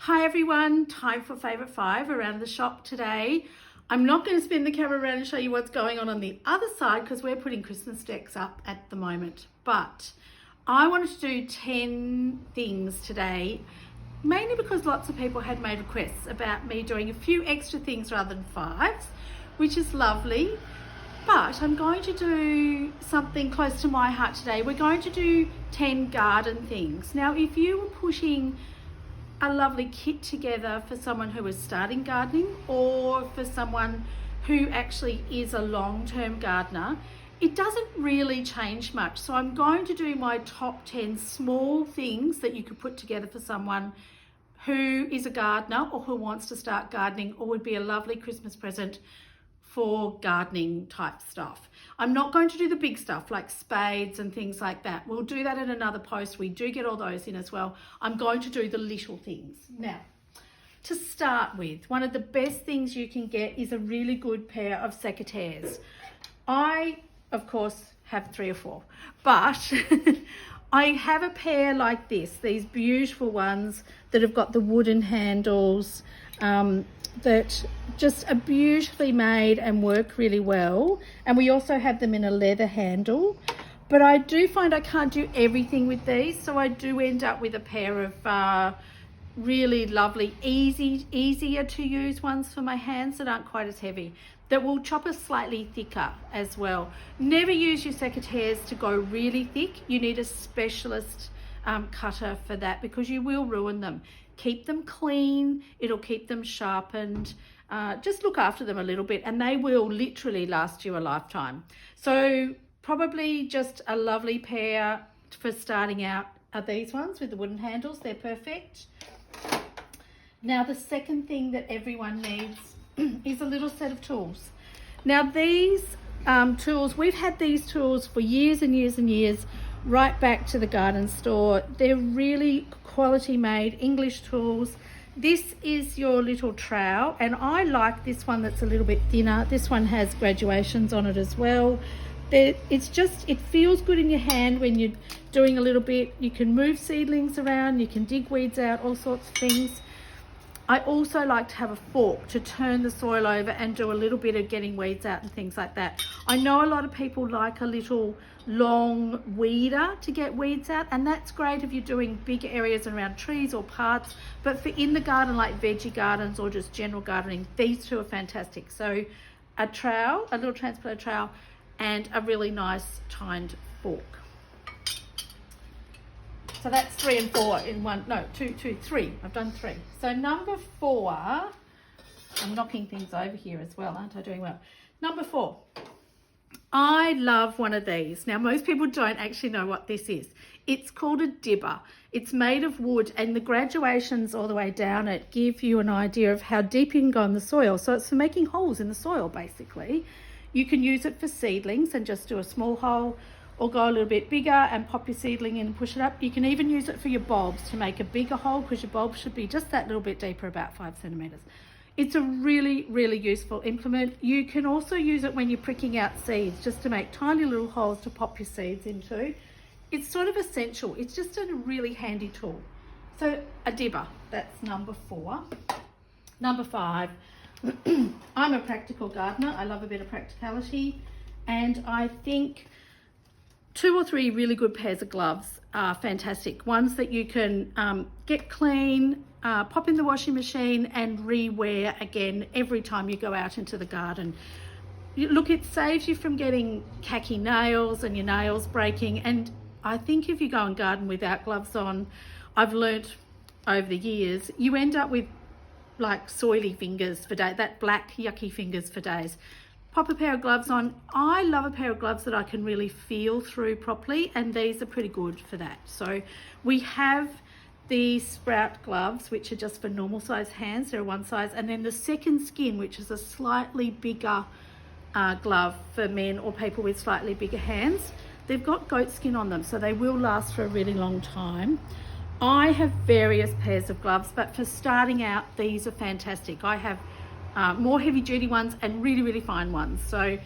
Hi everyone, time for Favourite 5 around the shop today. I'm not going to spin the camera around and show you what's going on the other side because we're putting Christmas decks up at the moment. But I wanted to do 10 things today, mainly because lots of people had made requests about me doing a few extra things rather than 5s, which is lovely. But I'm going to do something close to my heart today. We're going to do 10 garden things. Now, if you were putting a lovely kit together for someone who is starting gardening or for someone who actually is a long-term gardener, it doesn't really change much. So I'm going to do my top 10 small things that you could put together for someone who is a gardener or who wants to start gardening or would be a lovely Christmas present for gardening type stuff. I'm not going to do the big stuff like spades and things like that. We'll do that in another post. We do get all those in as well. I'm going to do the little things. Now, to start with, one of the best things you can get is a really good pair of secateurs. I, of course, have 3 or 4, but I have a pair like this, these beautiful ones that have got the wooden handles, that just are beautifully made and work really well. And we also have them in a leather handle, but I do find I can't do everything with these, so I do end up with a pair of really lovely, easier to use ones for my hands that aren't quite as heavy, that will chop us slightly thicker as well. Never use your secateurs to go really thick. You need a specialist cutter for that because you will ruin them. Keep them clean, it'll keep them sharpened. Just look after them a little bit and they will literally last you a lifetime. So probably just a lovely pair for starting out are these ones with the wooden handles. They're perfect. Now the second thing that everyone needs is a little set of tools. Now these tools, we've had these tools for years and years and years, right back to the garden store. They're really quality made English tools. This is your little trowel, and I like this one that's a little bit thinner. This one has graduations on it as well. It's just, it feels good in your hand when you're doing a little bit. You can move seedlings around, you can dig weeds out, all sorts of things. I also like to have a fork to turn the soil over and do a little bit of getting weeds out and things like that. I know a lot of people like a little long weeder to get weeds out, and that's great if you're doing big areas around trees or parts, but for in the garden like veggie gardens or just general gardening, these two are fantastic. So a trowel, a little transplanted trowel, and a really nice tined fork. So that's 3 and 4 in one, no, 2, 3. I've done 3. So number 4, I'm knocking things over here as well, aren't I doing well? Number 4, I love one of these. Now, most people don't actually know what this is. It's called a dibber. It's made of wood, and the graduations all the way down it give you an idea of how deep you can go in the soil. So it's for making holes in the soil, basically. You can use it for seedlings and just do a small hole, or go a little bit bigger and pop your seedling in and push it up. You can even use it for your bulbs to make a bigger hole because your bulb should be just that little bit deeper, about 5 centimeters. It's a really, really useful implement. You can also use it when you're pricking out seeds, just to make tiny little holes to pop your seeds into. It's sort of essential. It's just a really handy tool. So a dibber, that's number 4. Number 5, I'm a practical gardener. I love a bit of practicality, and I think 2 or 3 really good pairs of gloves are fantastic. Ones that you can get clean, pop in the washing machine and re-wear again every time you go out into the garden. Look, it saves you from getting khaki nails and your nails breaking. And I think if you go and garden without gloves on, I've learnt over the years, you end up with like soily fingers for days, that black yucky fingers for days. Pop a pair of gloves on. I love a pair of gloves that I can really feel through properly, and these are pretty good for that. So we have these Sprout gloves, which are just for normal size hands. They're one size, and then the Second Skin, which is a slightly bigger glove for men or people with slightly bigger hands. They've got goat skin on them, so they will last for a really long time. I have various pairs of gloves, but for starting out, these are fantastic. I have more heavy duty ones and really, really fine ones. So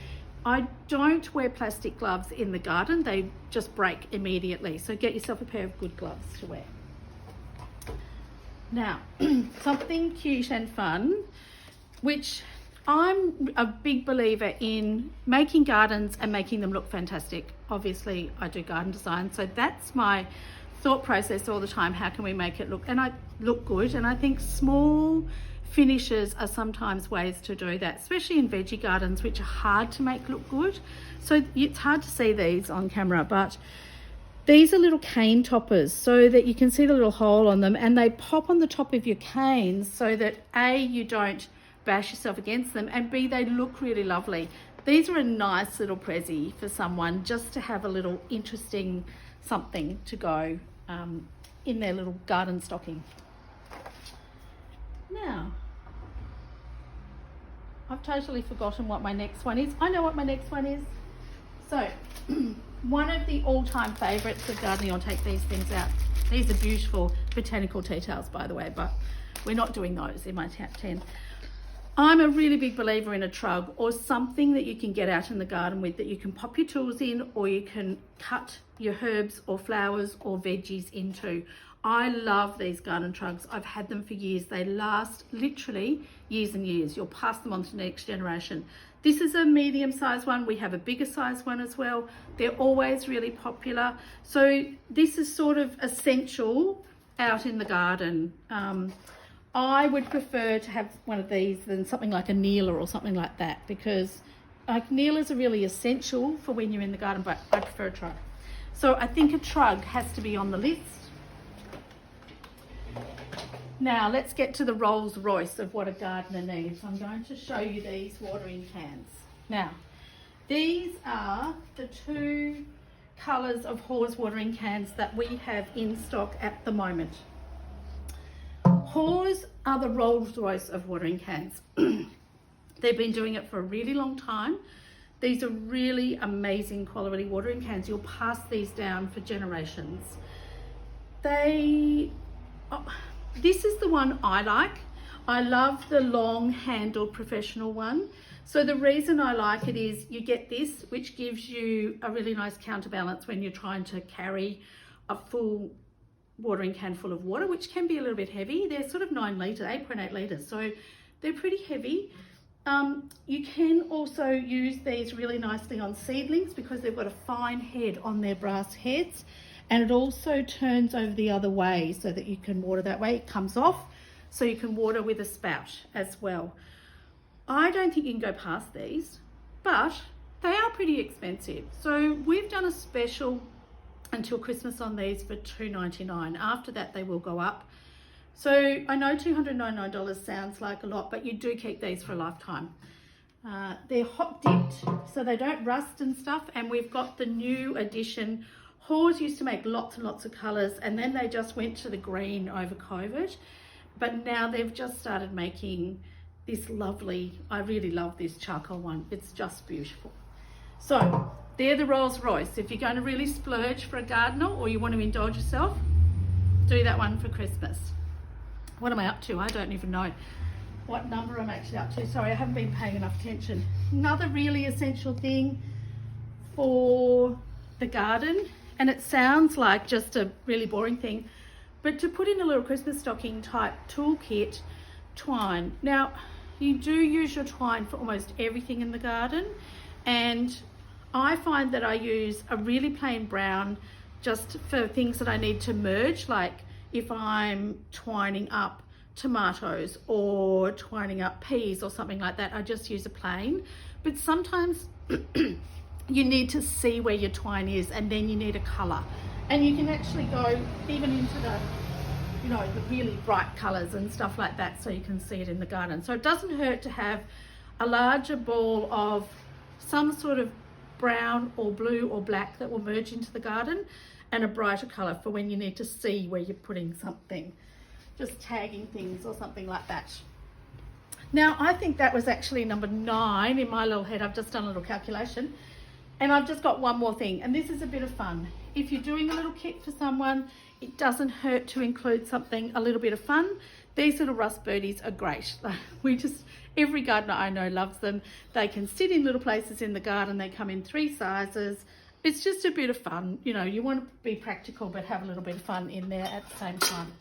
I don't wear plastic gloves in the garden. They just break immediately. So get yourself a pair of good gloves to wear. Now, something cute and fun, which I'm a big believer in making gardens and making them look fantastic. Obviously, I do garden design, so that's my thought process all the time. How can we make it look good? And I think small finishes are sometimes ways to do that, especially in veggie gardens, which are hard to make look good. So it's hard to see these on camera, but these are little cane toppers so that you can see the little hole on them, and they pop on the top of your canes so that A, you don't bash yourself against them, and B, they look really lovely. These are a nice little prezi for someone just to have a little interesting something to go in their little garden stocking. Now, I've totally forgotten what my next one is. I know what my next one is. So, one of the all-time favourites of gardening, I'll take these things out. These are beautiful botanical tea towels, by the way, but we're not doing those in my top 10. I'm a really big believer in a trug or something that you can get out in the garden with, that you can pop your tools in, or you can cut your herbs or flowers or veggies into. I love these garden trugs. I've had them for years. They last literally years and years. You'll pass them on to the next generation. This is a medium-sized one. We have a bigger size one as well. They're always really popular. So this is sort of essential out in the garden. I would prefer to have one of these than something like a kneeler or something like that, because like kneelers are really essential for when you're in the garden, but I prefer a trug. So I think a trug has to be on the list. Now let's get to the Rolls Royce of what a gardener needs. I'm going to show you these watering cans. Now, these are the two colours of hose watering cans that we have in stock at the moment. Hose are the Rolls Royce of watering cans. They've been doing it for a really long time. These are really amazing quality watering cans. You'll pass these down for generations. This is the one I like. I love the long handled professional one. So the reason I like it is you get this, which gives you a really nice counterbalance when you're trying to carry a full watering can full of water, which can be a little bit heavy. They're sort of 9 litres, 8.8 litres, so they're pretty heavy. You can also use these really nicely on seedlings because they've got a fine head on their brass heads, and it also turns over the other way so that you can water that way. It comes off so you can water with a spout as well. I don't think you can go past these, but they are pretty expensive. So we've done a special until Christmas on these for $2.99. After that they will go up. So I know $299 sounds like a lot, but you do keep these for a lifetime. They're hot dipped so they don't rust and stuff, and we've got the new edition. Hors used to make lots and lots of colours, and then they just went to the green over COVID, but now they've just started making this lovely, I really love this charcoal one. It's just beautiful. So they're the Rolls Royce. If you're going to really splurge for a gardener or you want to indulge yourself, do that one for Christmas. What am I up to? I don't even know what number I'm actually up to. Sorry, I haven't been paying enough attention. Another really essential thing for the garden, and it sounds like just a really boring thing, but to put in a little Christmas stocking type toolkit, twine. Now, you do use your twine for almost everything in the garden, and I find that I use a really plain brown just for things that I need to merge, like if I'm twining up tomatoes or twining up peas or something like that, I just use a plain. But sometimes you need to see where your twine is, and then you need a colour. And you can actually go even into the, you know, the really bright colours and stuff like that so you can see it in the garden. So it doesn't hurt to have a larger ball of some sort of brown or blue or black that will merge into the garden, and a brighter colour for when you need to see where you're putting something, just tagging things or something like that. Now, I think that was actually number 9 in my little head. I've just done a little calculation, and I've just got one more thing, and this is a bit of fun. If you're doing a little kit for someone, it doesn't hurt to include something, a little bit of fun. These little rust birdies are great. Every gardener I know loves them. They can sit in little places in the garden. They come in 3 sizes. It's just a bit of fun. You know, you want to be practical but have a little bit of fun in there at the same time.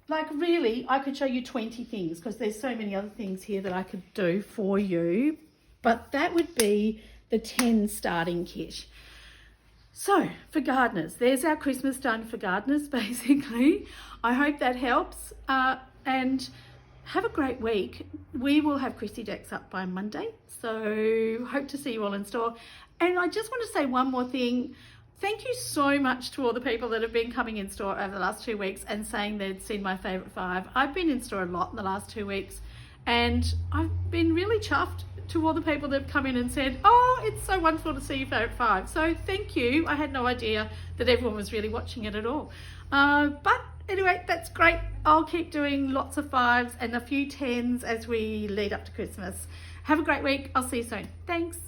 like really, I could show you 20 things because there's so many other things here that I could do for you. But that would be the 10 starting kit. So for gardeners, there's our Christmas done for gardeners, basically. I hope that helps. And have a great week. We will have Chrissy decks up by Monday. So hope to see you all in store. And I just want to say one more thing. Thank you so much to all the people that have been coming in store over the last 2 weeks and saying they'd seen my favourite 5. I've been in store a lot in the last 2 weeks, and I've been really chuffed to all the people that have come in and said, oh, it's so wonderful to see your favourite 5. So thank you. I had no idea that everyone was really watching it at all. But anyway, that's great. I'll keep doing lots of 5s and a few 10s as we lead up to Christmas. Have a great week. I'll see you soon. Thanks.